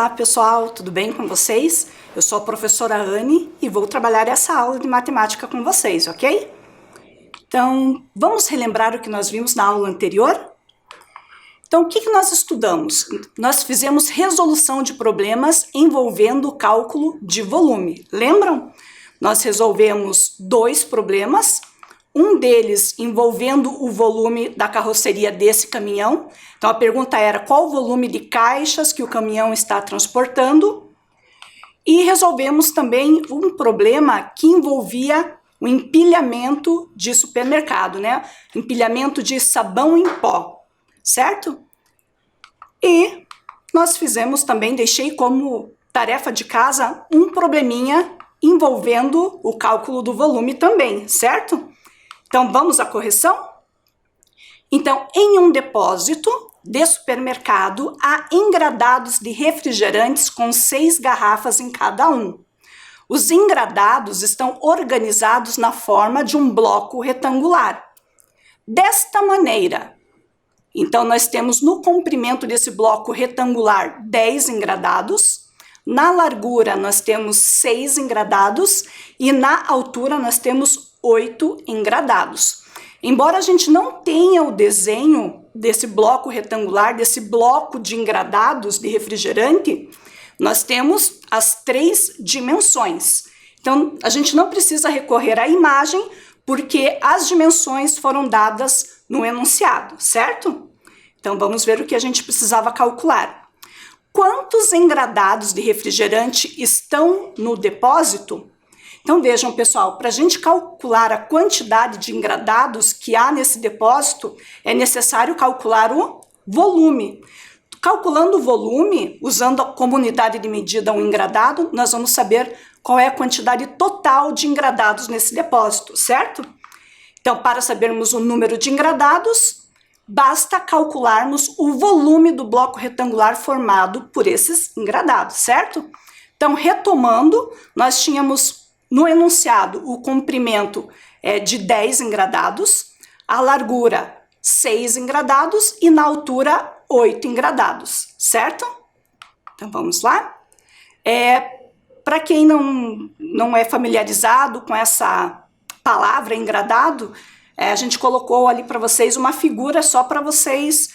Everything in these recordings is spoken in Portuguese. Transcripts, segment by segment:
Olá pessoal, tudo bem com vocês? Eu sou a professora Anne e vou trabalhar essa aula de matemática com vocês, ok? Então, vamos relembrar o que nós vimos na aula anterior? Então, o que nós estudamos? Nós fizemos resolução de problemas envolvendo o cálculo de volume. Lembram? Nós resolvemos dois problemas, um deles envolvendo o volume da carroceria desse caminhão. Então, a pergunta era qual o volume de caixas que o caminhão está transportando. E resolvemos também um problema que envolvia o empilhamento de supermercado, né? Empilhamento de sabão em pó, certo? E nós fizemos também, deixei como tarefa de casa um probleminha envolvendo o cálculo do volume também, certo? Então, vamos à correção? Então, em um depósito de supermercado, há engradados de refrigerantes com 6 garrafas em cada um. Os engradados estão organizados na forma de um bloco retangular. Desta maneira, então, nós temos no comprimento desse bloco retangular 10 engradados, na largura nós temos 6 engradados e na altura nós temos 8 engradados. Embora a gente não tenha o desenho desse bloco retangular, desse bloco de engradados de refrigerante, nós temos as 3 dimensões. Então, a gente não precisa recorrer à imagem, porque as dimensões foram dadas no enunciado, certo? Então, vamos ver o que a gente precisava calcular. Quantos engradados de refrigerante estão no depósito? Então, vejam, pessoal, para a gente calcular a quantidade de engradados que há nesse depósito, é necessário calcular o volume. Calculando o volume, usando como unidade de medida um engradado, nós vamos saber qual é a quantidade total de engradados nesse depósito, certo? Então, para sabermos o número de engradados, basta calcularmos o volume do bloco retangular formado por esses engradados, certo? Então, retomando, nós tínhamos no enunciado o comprimento de 10 engradados, a largura 6 engradados e na altura 8 engradados, certo? Então, vamos lá? Para quem não é familiarizado com essa palavra engradado, a gente colocou ali para vocês uma figura só para vocês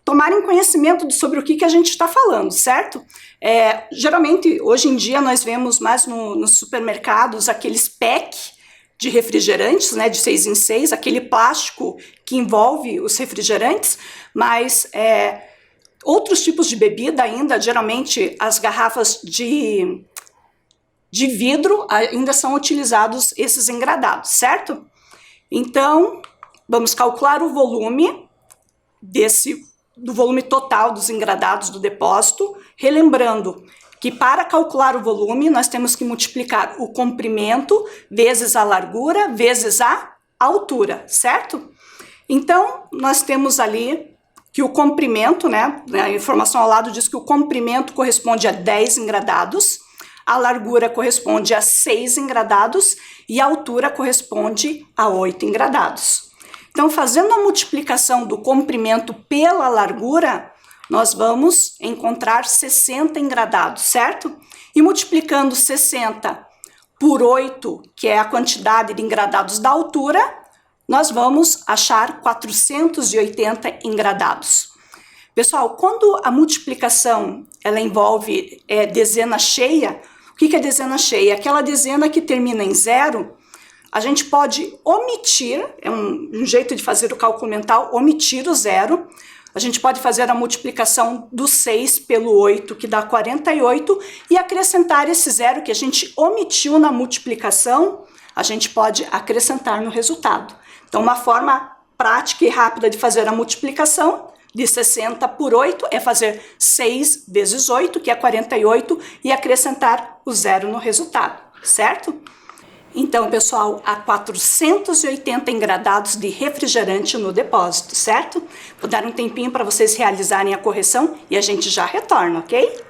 tomarem conhecimento sobre o que a gente está falando, certo? Geralmente, hoje em dia, nós vemos mais nos supermercados aqueles pack de refrigerantes, né, de 6 em 6, aquele plástico que envolve os refrigerantes, mas outros tipos de bebida ainda, geralmente as garrafas de vidro ainda são utilizados esses engradados, certo? Então, vamos calcular o volume do volume total dos engradados do depósito, relembrando que para calcular o volume nós temos que multiplicar o comprimento vezes a largura vezes a altura, certo? Então, nós temos ali que o comprimento, né, a informação ao lado diz que o comprimento corresponde a 10 engradados, a largura corresponde a 6 engradados e a altura corresponde a 8 engradados. Então, fazendo a multiplicação do comprimento pela largura, nós vamos encontrar 60 engradados, certo? E multiplicando 60 por 8, que é a quantidade de engradados da altura, nós vamos achar 480 engradados. Pessoal, quando a multiplicação ela envolve dezena cheia, o que é dezena cheia? Aquela dezena que termina em zero. A gente pode omitir, é um jeito de fazer o cálculo mental, omitir o zero. A gente pode fazer a multiplicação do 6 pelo 8, que dá 48, e acrescentar esse zero que a gente omitiu na multiplicação, a gente pode acrescentar no resultado. Então, uma forma prática e rápida de fazer a multiplicação de 60 por 8 é fazer 6 vezes 8, que é 48, e acrescentar o zero no resultado, certo? Então, pessoal, há 480 engradados de refrigerante no depósito, certo? Vou dar um tempinho para vocês realizarem a correção e a gente já retorna, ok?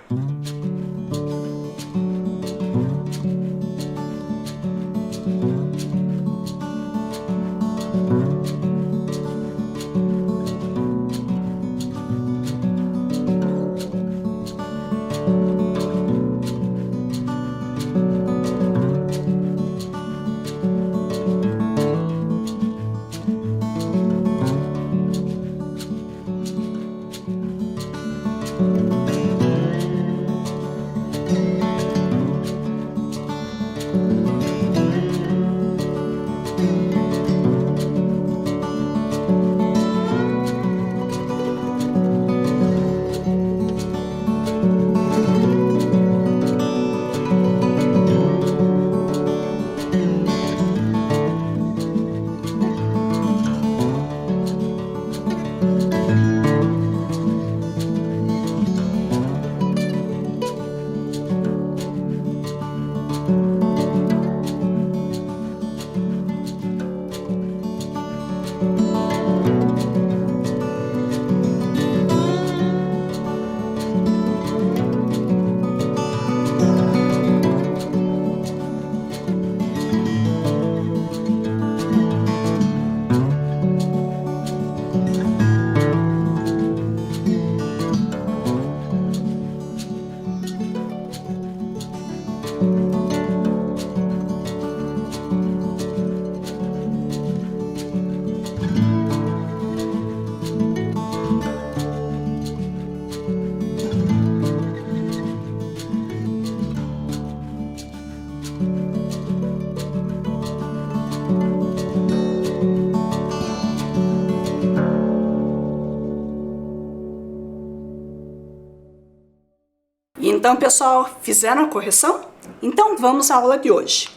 E então, pessoal, fizeram a correção? Então, vamos à aula de hoje.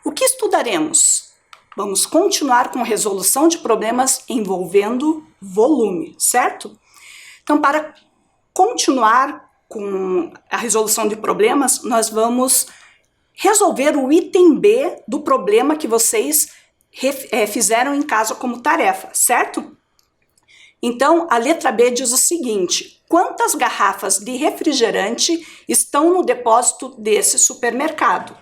O que estudaremos? Vamos continuar com a resolução de problemas envolvendo volume, certo? Então, para continuar com a resolução de problemas, nós vamos resolver o item B do problema que vocês fizeram em casa como tarefa, certo? Então, a letra B diz o seguinte: quantas garrafas de refrigerante estão no depósito desse supermercado?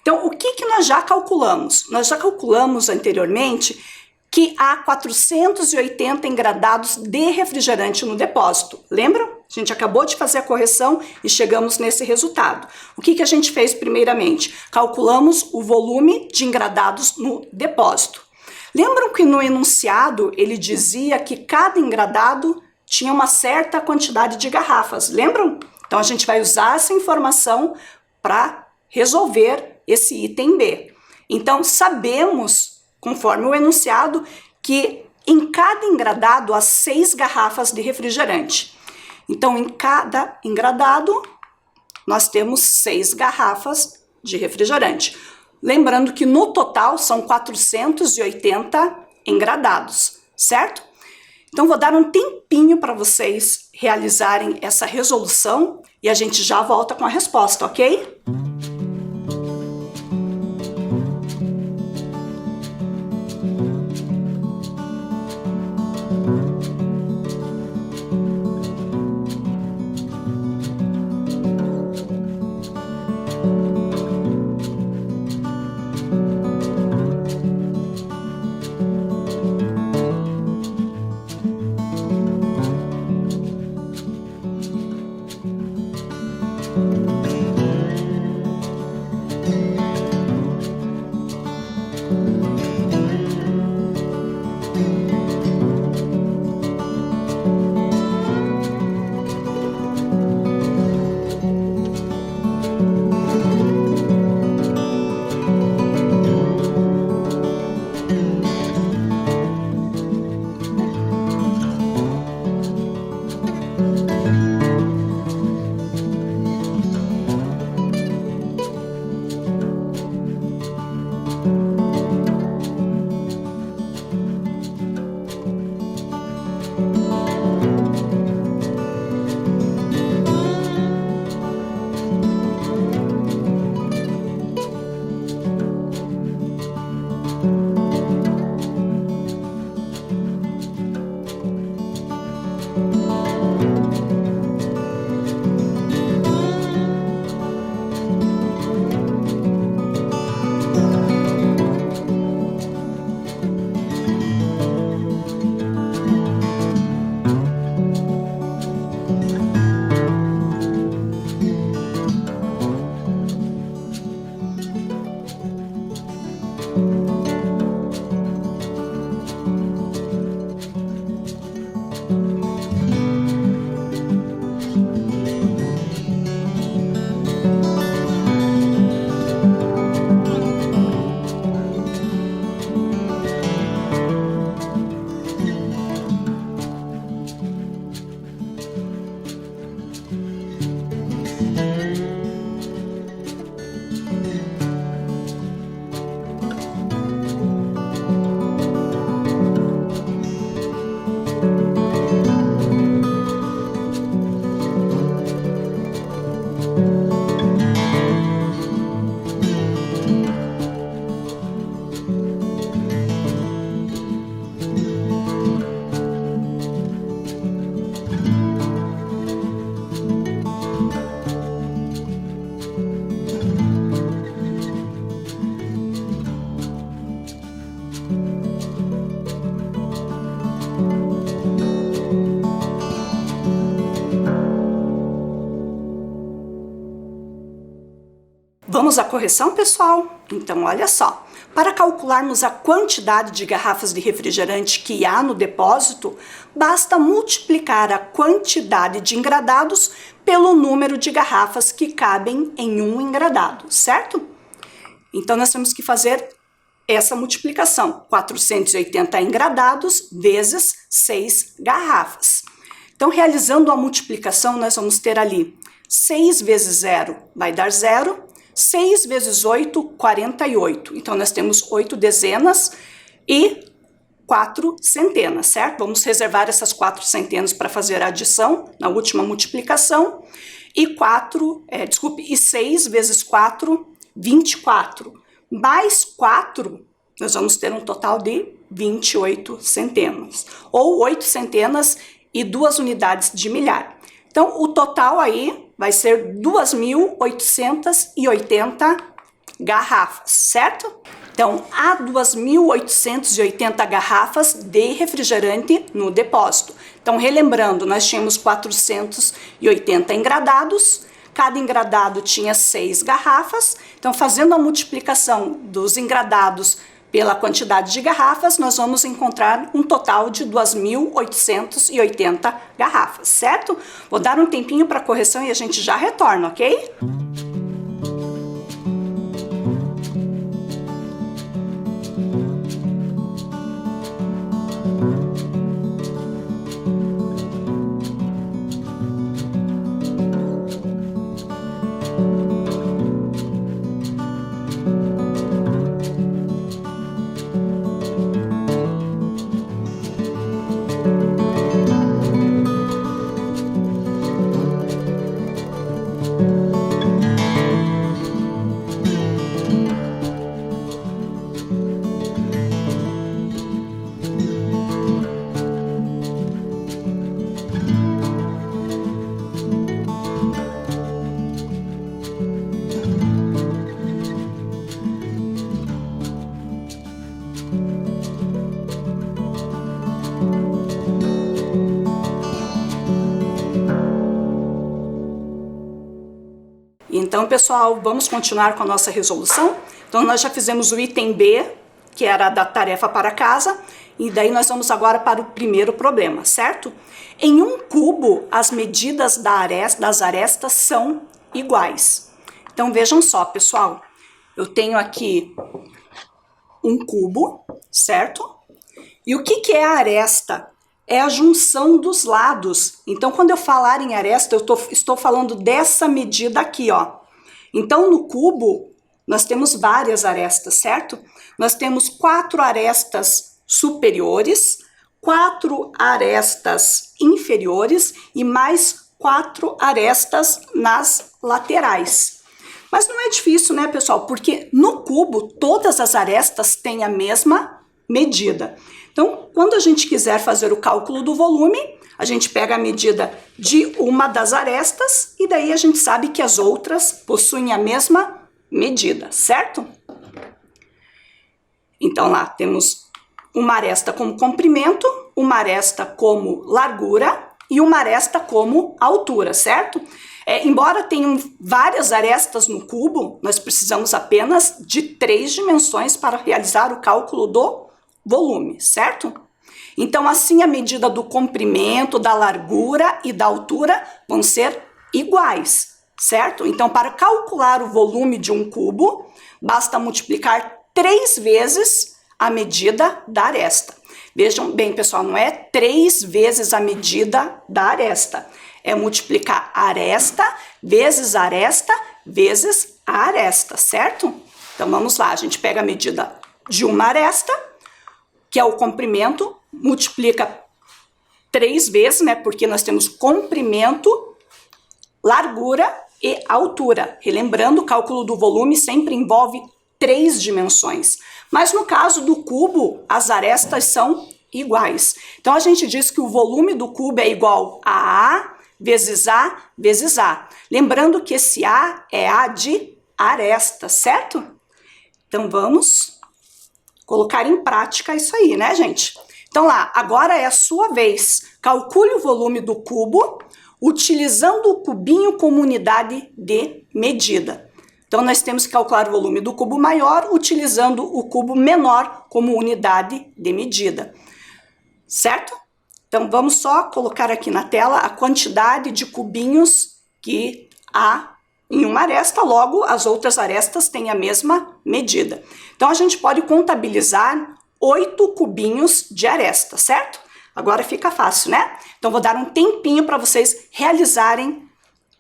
Então, o que nós já calculamos? Nós já calculamos anteriormente que há 480 engradados de refrigerante no depósito. Lembram? A gente acabou de fazer a correção e chegamos nesse resultado. O que a gente fez primeiramente? Calculamos o volume de engradados no depósito. Lembram que no enunciado ele dizia que cada engradado tinha uma certa quantidade de garrafas, lembram? Então a gente vai usar essa informação para resolver esse item B. Então sabemos, conforme o enunciado, que em cada engradado há 6 garrafas de refrigerante. Então em cada engradado nós temos 6 garrafas de refrigerante. Lembrando que no total são 480 engradados, certo? Então vou dar um tempinho para vocês realizarem essa resolução e a gente já volta com a resposta, ok? Vamos à correção, pessoal? Então, olha só. Para calcularmos a quantidade de garrafas de refrigerante que há no depósito, basta multiplicar a quantidade de engradados pelo número de garrafas que cabem em um engradado, certo? Então, nós temos que fazer essa multiplicação. 480 engradados vezes 6 garrafas. Então, realizando a multiplicação, nós vamos ter ali 6 vezes 0 vai dar 0, 6 vezes 8, 48. Então, nós temos 8 dezenas e 4 centenas, certo? Vamos reservar essas 4 centenas para fazer a adição na última multiplicação. E 6 vezes 4, 24. Mais 4, nós vamos ter um total de 28 centenas. Ou 8 centenas e 2 unidades de milhar. Então, o total aí vai ser 2.880 garrafas, certo? Então, há 2.880 garrafas de refrigerante no depósito. Então, relembrando, nós tínhamos 480 engradados, cada engradado tinha 6 garrafas. Então, fazendo a multiplicação dos engradados pela quantidade de garrafas, nós vamos encontrar um total de 2.880 garrafas, certo? Vou dar um tempinho para correção e a gente já retorna, ok? Então, pessoal, vamos continuar com a nossa resolução. Então, nós já fizemos o item B, que era da tarefa para casa, e daí nós vamos agora para o primeiro problema, certo? Em um cubo, as medidas das arestas são iguais. Então, vejam só, pessoal, eu tenho aqui um cubo, certo? E o que é a aresta? É a junção dos lados. Então, quando eu falar em aresta, eu estou falando dessa medida aqui, ó. Então, no cubo, nós temos várias arestas, certo? Nós temos 4 arestas superiores, 4 arestas inferiores e mais 4 arestas nas laterais. Mas não é difícil, né, pessoal? Porque no cubo, todas as arestas têm a mesma medida. Então, quando a gente quiser fazer o cálculo do volume, a gente pega a medida de uma das arestas e daí a gente sabe que as outras possuem a mesma medida, certo? Então, lá temos uma aresta como comprimento, uma aresta como largura e uma aresta como altura, certo? Embora tenham várias arestas no cubo, nós precisamos apenas de 3 dimensões para realizar o cálculo do volume, certo? Então, assim, a medida do comprimento, da largura e da altura vão ser iguais, certo? Então, para calcular o volume de um cubo, basta multiplicar 3 vezes a medida da aresta. Vejam bem, pessoal, não é 3 vezes a medida da aresta. É multiplicar aresta vezes aresta vezes a aresta, certo? Então, vamos lá. A gente pega a medida de uma aresta, que é o comprimento, multiplica 3 vezes, né? Porque nós temos comprimento, largura e altura. Relembrando, o cálculo do volume sempre envolve 3 dimensões. Mas no caso do cubo, as arestas são iguais. Então, a gente diz que o volume do cubo é igual a A vezes A vezes A. Lembrando que esse A é A de aresta, certo? Então, vamos colocar em prática isso aí, né, gente? Então lá, agora é a sua vez. Calcule o volume do cubo utilizando o cubinho como unidade de medida. Então nós temos que calcular o volume do cubo maior utilizando o cubo menor como unidade de medida. Certo? Então vamos só colocar aqui na tela a quantidade de cubinhos que há em uma aresta, logo as outras arestas têm a mesma medida. Então a gente pode contabilizar 8 cubinhos de aresta, certo? Agora fica fácil, né? Então, vou dar um tempinho para vocês realizarem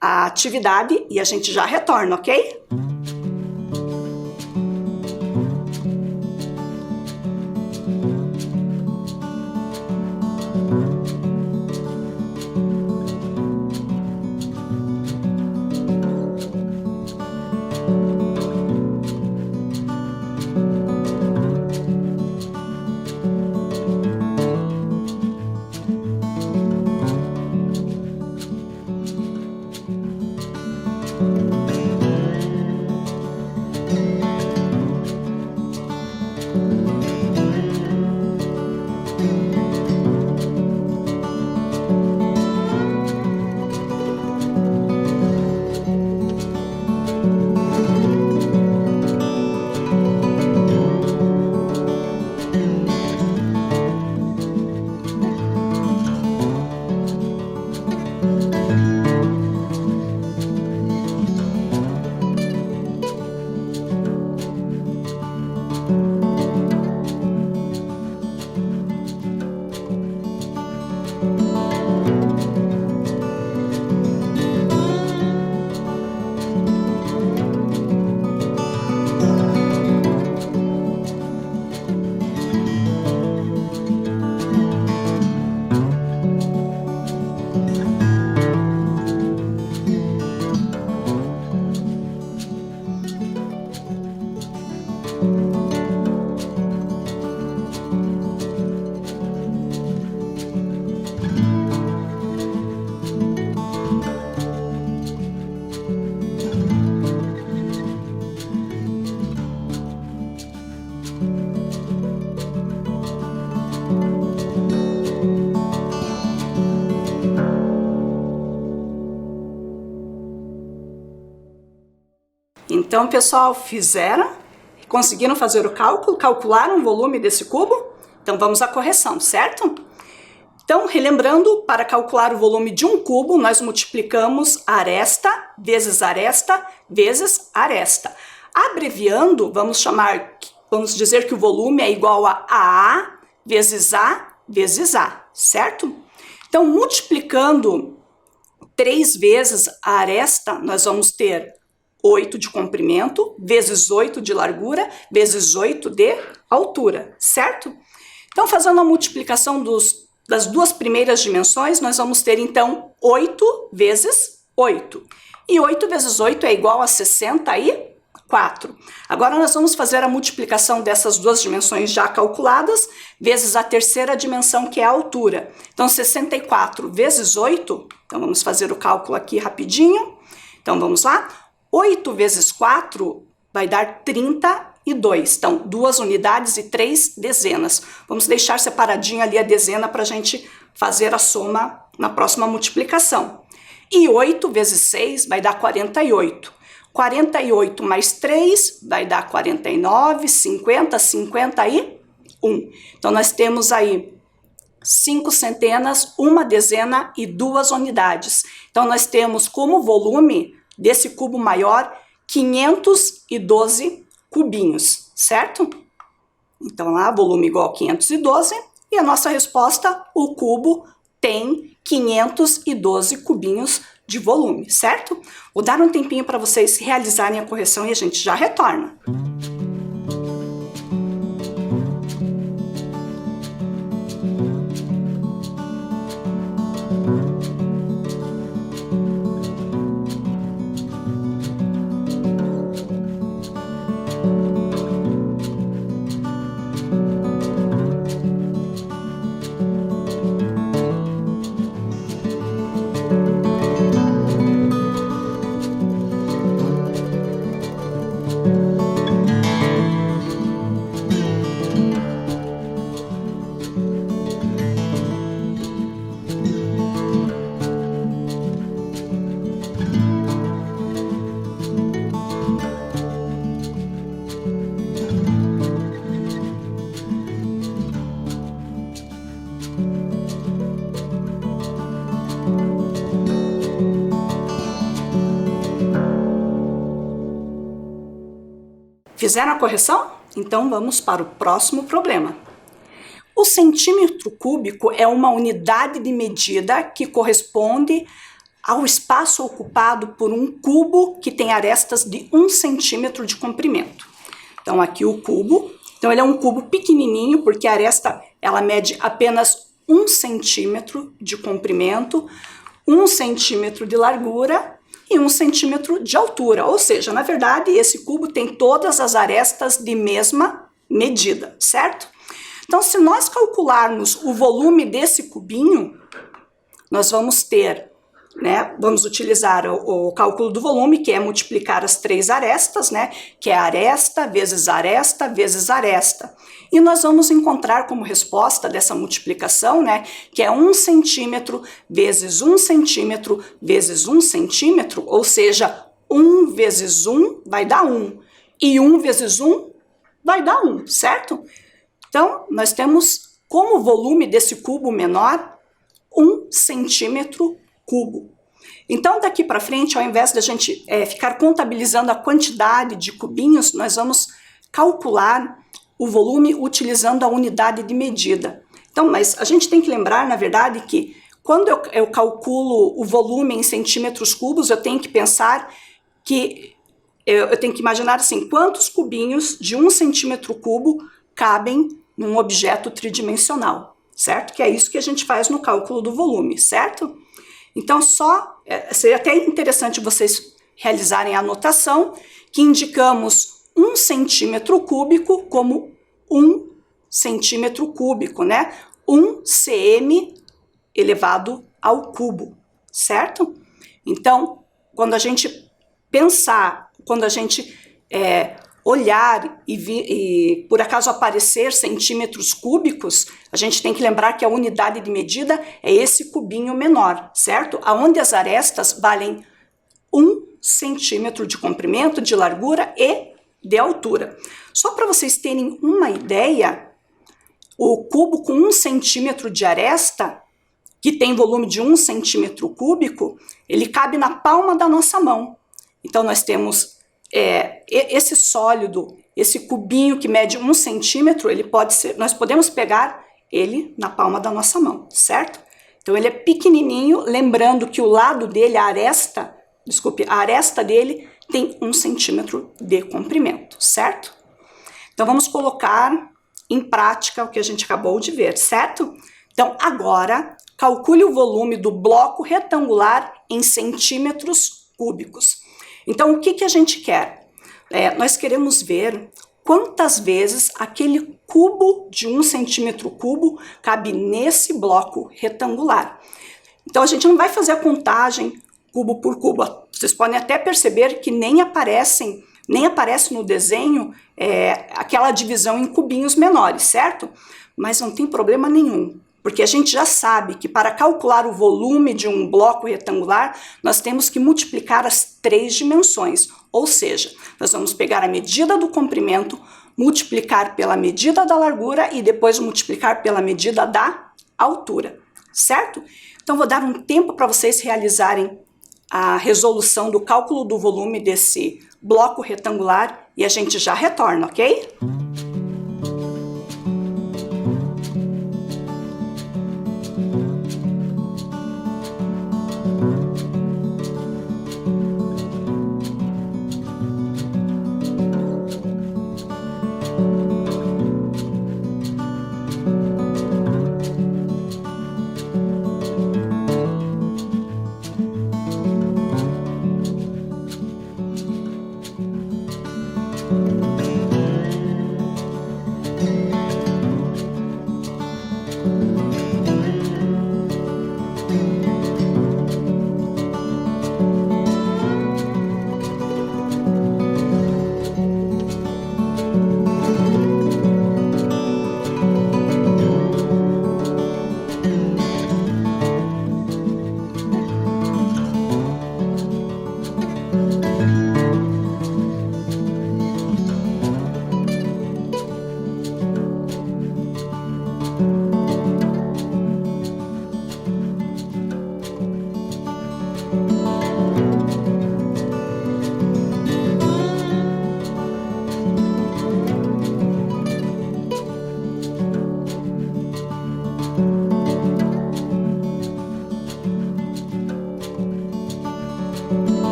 a atividade e a gente já retorna, ok? Então, pessoal, fizeram? Conseguiram fazer o cálculo? Calcularam o volume desse cubo? Então, vamos à correção, certo? Então, relembrando, para calcular o volume de um cubo, nós multiplicamos aresta vezes aresta vezes aresta. Abreviando, vamos dizer que o volume é igual a A vezes A vezes A, certo? Então, multiplicando 3 vezes a aresta, nós vamos ter 8 de comprimento, vezes 8 de largura, vezes 8 de altura, certo? Então, fazendo a multiplicação das duas primeiras dimensões, nós vamos ter, então, 8 vezes 8. E 8 vezes 8 é igual a 64. Agora, nós vamos fazer a multiplicação dessas duas dimensões já calculadas, vezes a terceira dimensão, que é a altura. Então, 64 vezes 8, então vamos fazer o cálculo aqui rapidinho. Então, vamos lá. 8 vezes 4 vai dar 32. Então, 2 unidades e 3 dezenas. Vamos deixar separadinho ali a dezena para a gente fazer a soma na próxima multiplicação. E 8 vezes 6 vai dar 48. 48 mais 3 vai dar 49, 50, 51. Então, nós temos aí 5 centenas, 1 dezena e 2 unidades. Então, nós temos como volume desse cubo maior 512 cubinhos, certo? Então, lá, volume igual a 512 e a nossa resposta, o cubo tem 512 cubinhos de volume, certo? Vou dar um tempinho para vocês realizarem a correção e a gente já retorna. Fizeram a correção? Então vamos para o próximo problema. O centímetro cúbico é uma unidade de medida que corresponde ao espaço ocupado por um cubo que tem arestas de 1 centímetro de comprimento. Então aqui o cubo, então ele é um cubo pequenininho porque a aresta ela mede apenas 1 centímetro de comprimento, 1 centímetro de largura e 1 centímetro de altura, ou seja, na verdade esse cubo tem todas as arestas de mesma medida, certo? Então se nós calcularmos o volume desse cubinho, nós vamos ter, vamos utilizar o cálculo do volume, que é multiplicar as 3 arestas, que é aresta vezes aresta vezes aresta. E nós vamos encontrar como resposta dessa multiplicação, que é 1 centímetro vezes 1 centímetro vezes 1 centímetro, ou seja, 1 vezes 1 vai dar 1, e 1 vezes 1 vai dar 1, certo? Então, nós temos como volume desse cubo menor 1 centímetro cubo. Então, daqui para frente, ao invés de a gente ficar contabilizando a quantidade de cubinhos, nós vamos calcular o volume utilizando a unidade de medida. Então, mas a gente tem que lembrar, na verdade, que quando eu calculo o volume em centímetros cúbicos, eu tenho que pensar que eu tenho que imaginar assim, quantos cubinhos de 1 centímetro cubo cabem num objeto tridimensional, certo? Que é isso que a gente faz no cálculo do volume, certo? Então, seria até interessante vocês realizarem a anotação que indicamos 1 centímetro cúbico como 1 centímetro cúbico, 1 cm elevado ao cubo, certo? Então, quando a gente pensar, quando a gente olhar e por acaso aparecer centímetros cúbicos, a gente tem que lembrar que a unidade de medida é esse cubinho menor, certo? Aonde as arestas valem 1 centímetro de comprimento, de largura e de altura. Só para vocês terem uma ideia, o cubo com 1 centímetro de aresta, que tem volume de 1 centímetro cúbico, ele cabe na palma da nossa mão. Então nós temos esse sólido, esse cubinho que mede 1 centímetro, nós podemos pegar ele na palma da nossa mão, certo? Então ele é pequenininho, lembrando que o lado dele, a aresta dele tem 1 centímetro de comprimento, certo? Então vamos colocar em prática o que a gente acabou de ver, certo? Então agora calcule o volume do bloco retangular em centímetros cúbicos. Então, o que a gente quer? Nós queremos ver quantas vezes aquele cubo de 1 centímetro cubo cabe nesse bloco retangular. Então, a gente não vai fazer a contagem cubo por cubo. Vocês podem até perceber que nem aparece no desenho aquela divisão em cubinhos menores, certo? Mas não tem problema nenhum. Porque a gente já sabe que para calcular o volume de um bloco retangular, nós temos que multiplicar as 3 dimensões. Ou seja, nós vamos pegar a medida do comprimento, multiplicar pela medida da largura e depois multiplicar pela medida da altura, certo? Então vou dar um tempo para vocês realizarem a resolução do cálculo do volume desse bloco retangular e a gente já retorna, ok?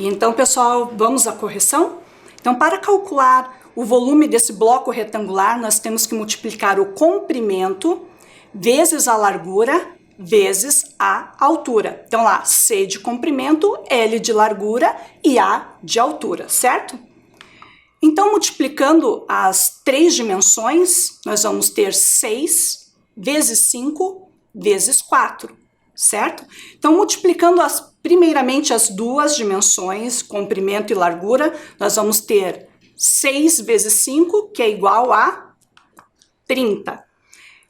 Então, pessoal, vamos à correção? Então, para calcular o volume desse bloco retangular, nós temos que multiplicar o comprimento vezes a largura vezes a altura. Então, lá, C de comprimento, L de largura e A de altura, certo? Então, multiplicando as três dimensões, nós vamos ter 6 vezes 5 vezes 4, certo? Então, multiplicando primeiramente as duas dimensões, comprimento e largura, nós vamos ter 6 vezes 5, que é igual a 30.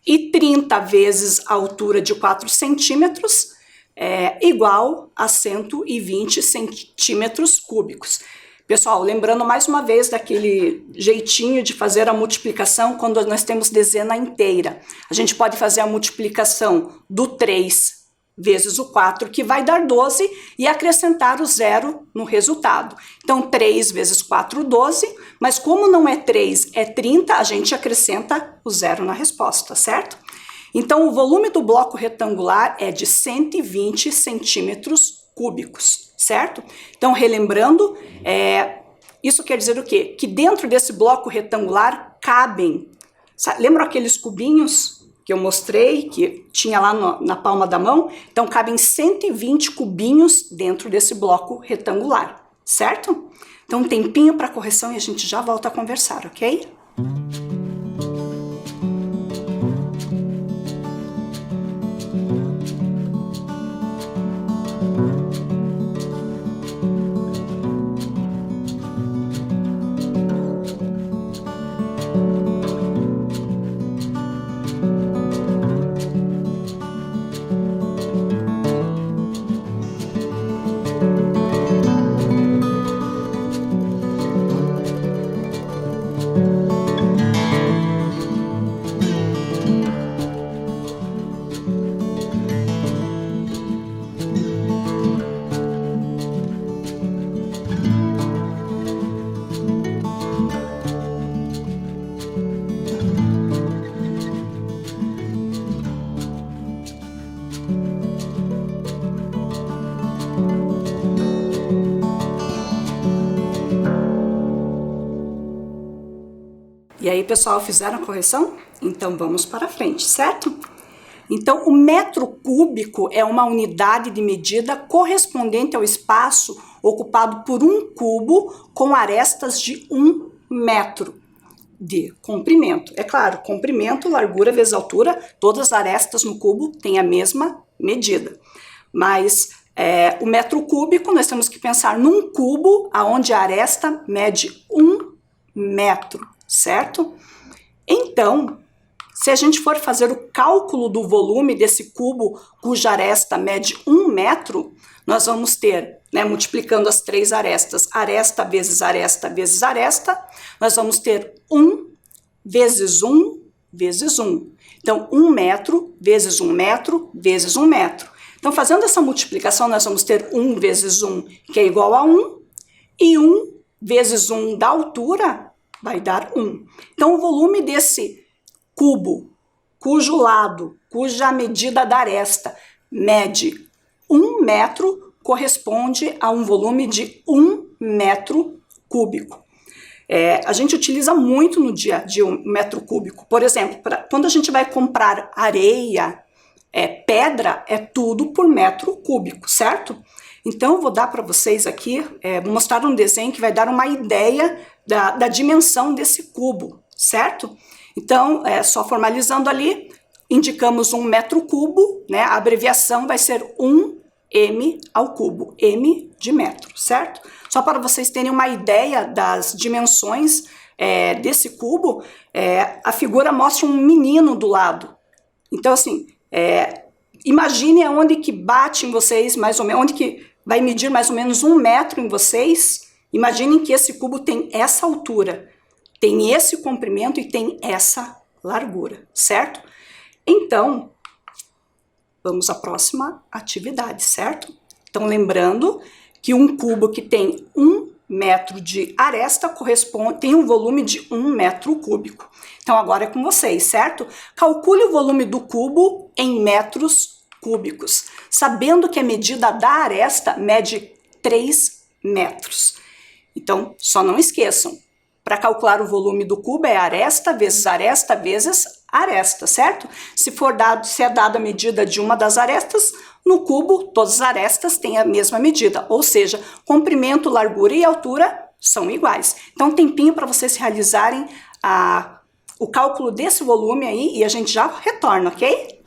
E 30 vezes a altura de 4 centímetros é igual a 120 centímetros cúbicos. Pessoal, lembrando mais uma vez daquele jeitinho de fazer a multiplicação quando nós temos dezena inteira. A gente pode fazer a multiplicação do 3 vezes o 4, que vai dar 12, e acrescentar o zero no resultado. Então, 3 vezes 4, 12, mas como não é 3, é 30, a gente acrescenta o zero na resposta, certo? Então, o volume do bloco retangular é de 120 centímetros cúbicos, certo? Então, relembrando, isso quer dizer o quê? Que dentro desse bloco retangular cabem, lembra aqueles cubinhos que eu mostrei, que tinha lá na palma da mão? Então, cabem 120 cubinhos dentro desse bloco retangular, certo? Então, um tempinho para correção e a gente já volta a conversar, ok? E aí, pessoal, fizeram a correção? Então, vamos para frente, certo? Então, o metro cúbico é uma unidade de medida correspondente ao espaço ocupado por um cubo com arestas de 1 metro de comprimento. É claro, comprimento, largura vezes altura, todas as arestas no cubo têm a mesma medida. Mas o metro cúbico, nós temos que pensar num cubo onde a aresta mede 1 metro. Certo? Então, se a gente for fazer o cálculo do volume desse cubo cuja aresta mede 1 metro, nós vamos ter, multiplicando as três arestas, aresta vezes aresta vezes aresta, nós vamos ter 1 vezes 1 vezes 1. Então, 1 metro vezes 1 metro vezes 1 metro. Então, fazendo essa multiplicação, nós vamos ter 1 vezes 1, que é igual a 1, e 1 vezes 1 da altura vai dar 1. Então, o volume desse cubo, cuja medida da aresta mede 1 metro, corresponde a um volume de 1 metro cúbico. A gente utiliza muito no dia a dia 1 metro cúbico. Por exemplo, quando a gente vai comprar areia, pedra, é tudo por metro cúbico, certo? Então, eu vou dar para vocês aqui, vou mostrar um desenho que vai dar uma ideia da dimensão desse cubo, certo? Então, só formalizando ali, indicamos 1 metro cubo, a abreviação vai ser 1 m ao cubo, m de metro, certo? Só para vocês terem uma ideia das dimensões desse cubo, a figura mostra um menino do lado. Então, assim, imagine aonde que bate em vocês, mais ou menos, onde que vai medir mais ou menos 1 metro em vocês. Imaginem que esse cubo tem essa altura, tem esse comprimento e tem essa largura, certo? Então, vamos à próxima atividade, certo? Então, lembrando que um cubo que tem 1 metro de aresta tem um volume de 1 metro cúbico. Então, agora é com vocês, certo? Calcule o volume do cubo em metros cúbicos, sabendo que a medida da aresta mede 3 metros. Então, só não esqueçam, para calcular o volume do cubo é aresta vezes aresta, certo? Se é dada a medida de uma das arestas, no cubo todas as arestas têm a mesma medida, ou seja, comprimento, largura e altura são iguais. Então, um tempinho para vocês realizarem o cálculo desse volume aí e a gente já retorna, ok?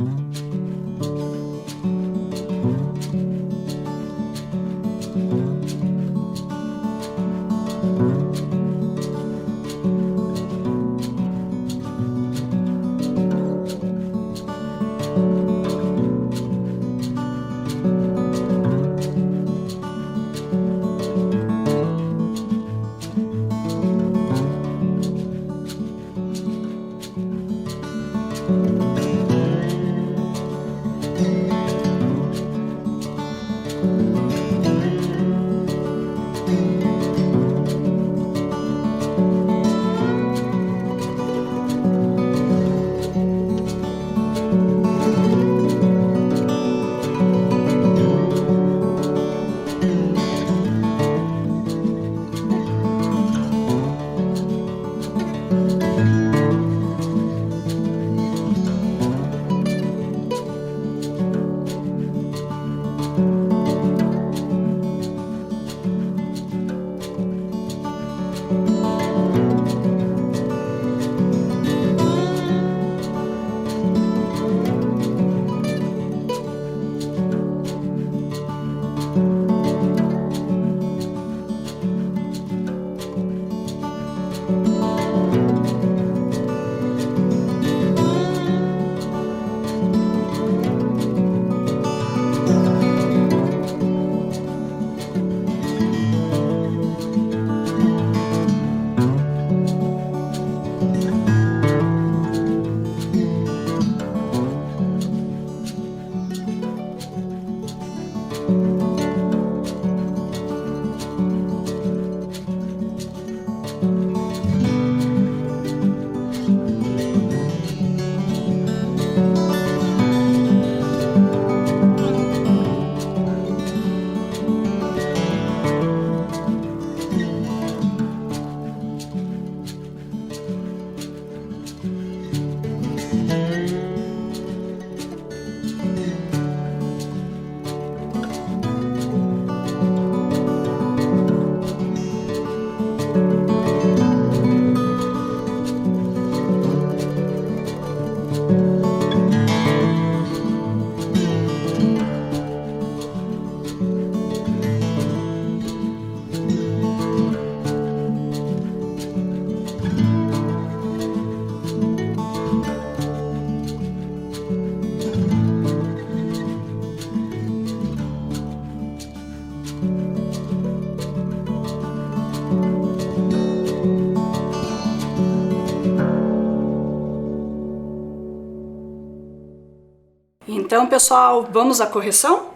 Então, pessoal, vamos à correção?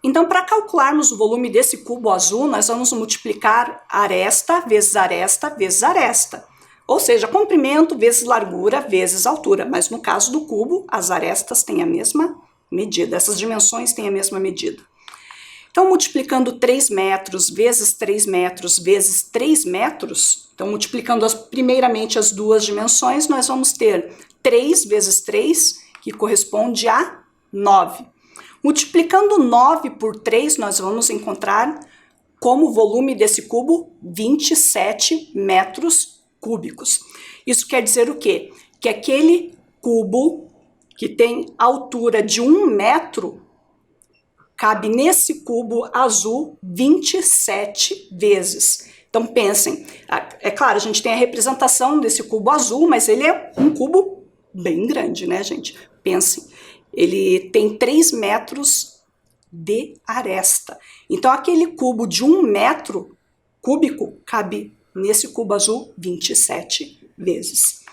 Então, para calcularmos o volume desse cubo azul, nós vamos multiplicar aresta vezes aresta vezes aresta. Ou seja, comprimento vezes largura vezes altura. Mas no caso do cubo, as arestas têm a mesma medida. Essas dimensões têm a mesma medida. Então, multiplicando 3 metros vezes 3 metros vezes 3 metros, então multiplicando primeiramente as duas dimensões, nós vamos ter 3 vezes 3, que corresponde a 9. Multiplicando 9 por 3, nós vamos encontrar como volume desse cubo 27 metros cúbicos. Isso quer dizer o quê? Que aquele cubo que tem altura de 1 metro cabe nesse cubo azul 27 vezes. Então pensem, é claro, a gente tem a representação desse cubo azul, mas ele é um cubo bem grande, né, gente? Pensem, ele tem 3 metros de aresta. Então aquele cubo de 1 metro cúbico cabe nesse cubo azul 27 vezes.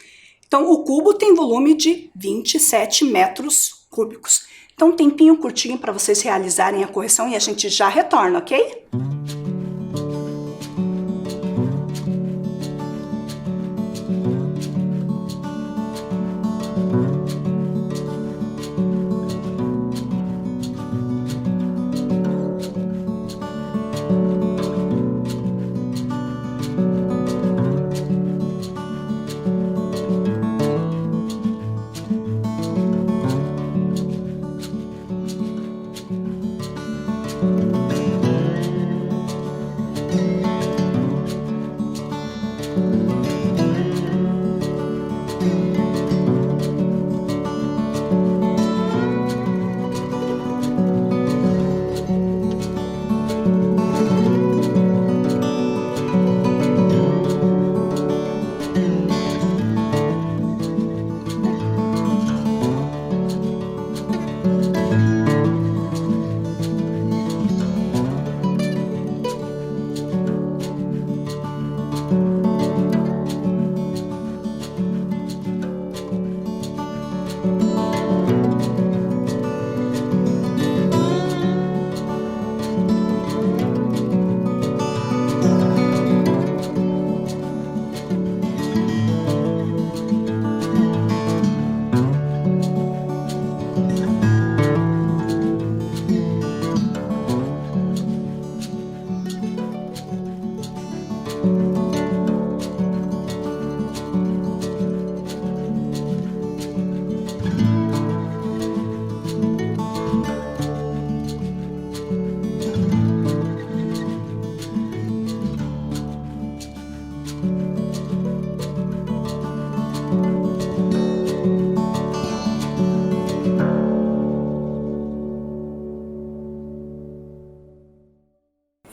Então o cubo tem volume de 27 metros cúbicos. Então um tempinho curtinho para vocês realizarem a correção e a gente já retorna, ok?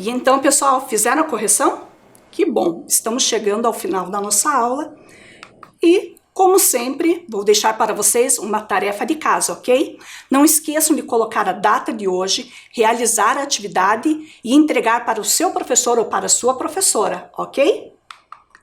E então, pessoal, fizeram a correção? Que bom! Estamos chegando ao final da nossa aula e, como sempre, vou deixar para vocês uma tarefa de casa, ok? Não esqueçam de colocar a data de hoje, realizar a atividade e entregar para o seu professor ou para a sua professora, ok?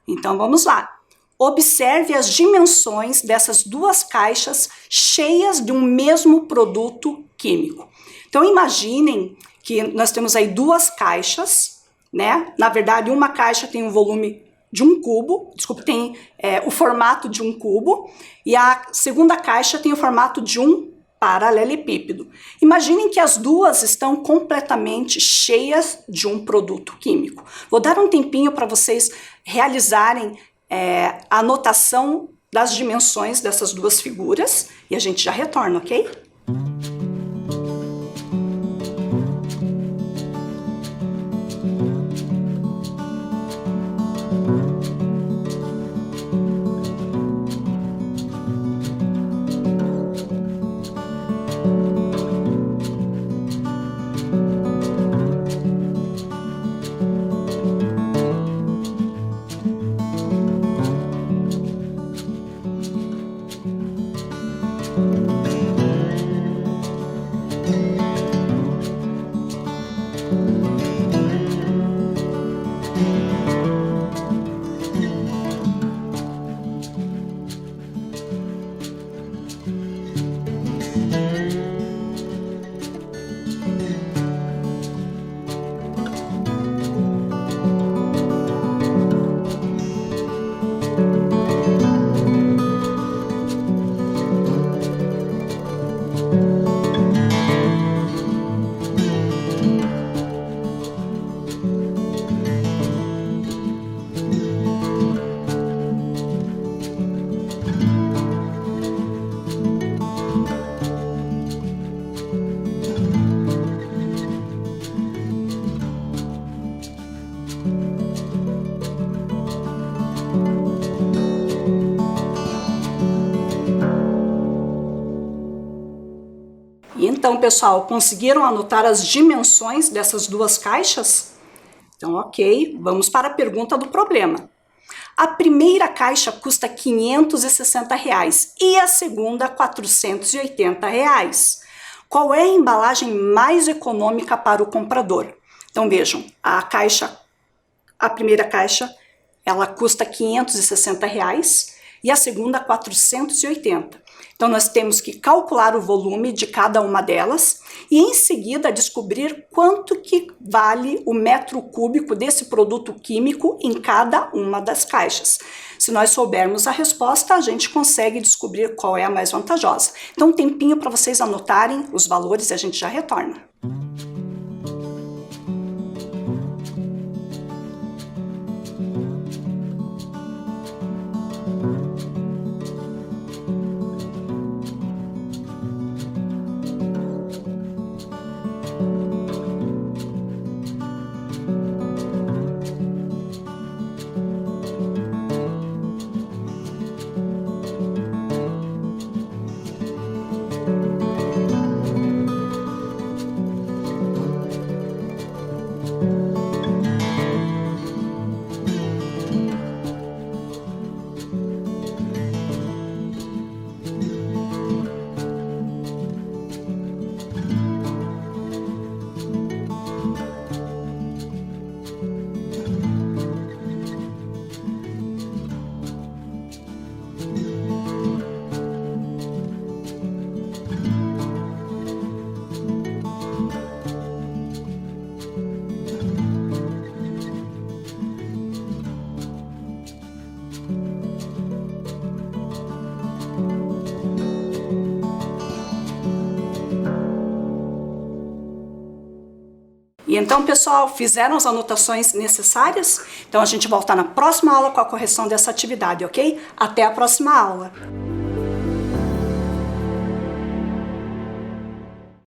Então, vamos lá. Observe as dimensões dessas 2 caixas cheias de um mesmo produto químico. Então, imaginem que nós temos aí 2 caixas, né? Na verdade, uma caixa tem um volume de um cubo, tem o formato de um cubo, e a segunda caixa tem o formato de um paralelepípedo. Imaginem que as 2 estão completamente cheias de um produto químico. Vou dar um tempinho para vocês realizarem a anotação das dimensões dessas 2 figuras, e a gente já retorna, ok? Então, pessoal, conseguiram anotar as dimensões dessas duas caixas? Então, ok, vamos para a pergunta do problema. A primeira caixa custa R$ 560 e a segunda R$ 480. Qual é a embalagem mais econômica para o comprador? Então, vejam, a primeira caixa, ela custa R$ 560 e a segunda R$ 480. Então, nós temos que calcular o volume de cada uma delas e, em seguida, descobrir quanto que vale o metro cúbico desse produto químico em cada uma das caixas. Se nós soubermos a resposta, a gente consegue descobrir qual é a mais vantajosa. Então, um tempinho para vocês anotarem os valores e a gente já retorna. E então, pessoal, fizeram as anotações necessárias? Então, a gente volta na próxima aula com a correção dessa atividade, ok? Até a próxima aula!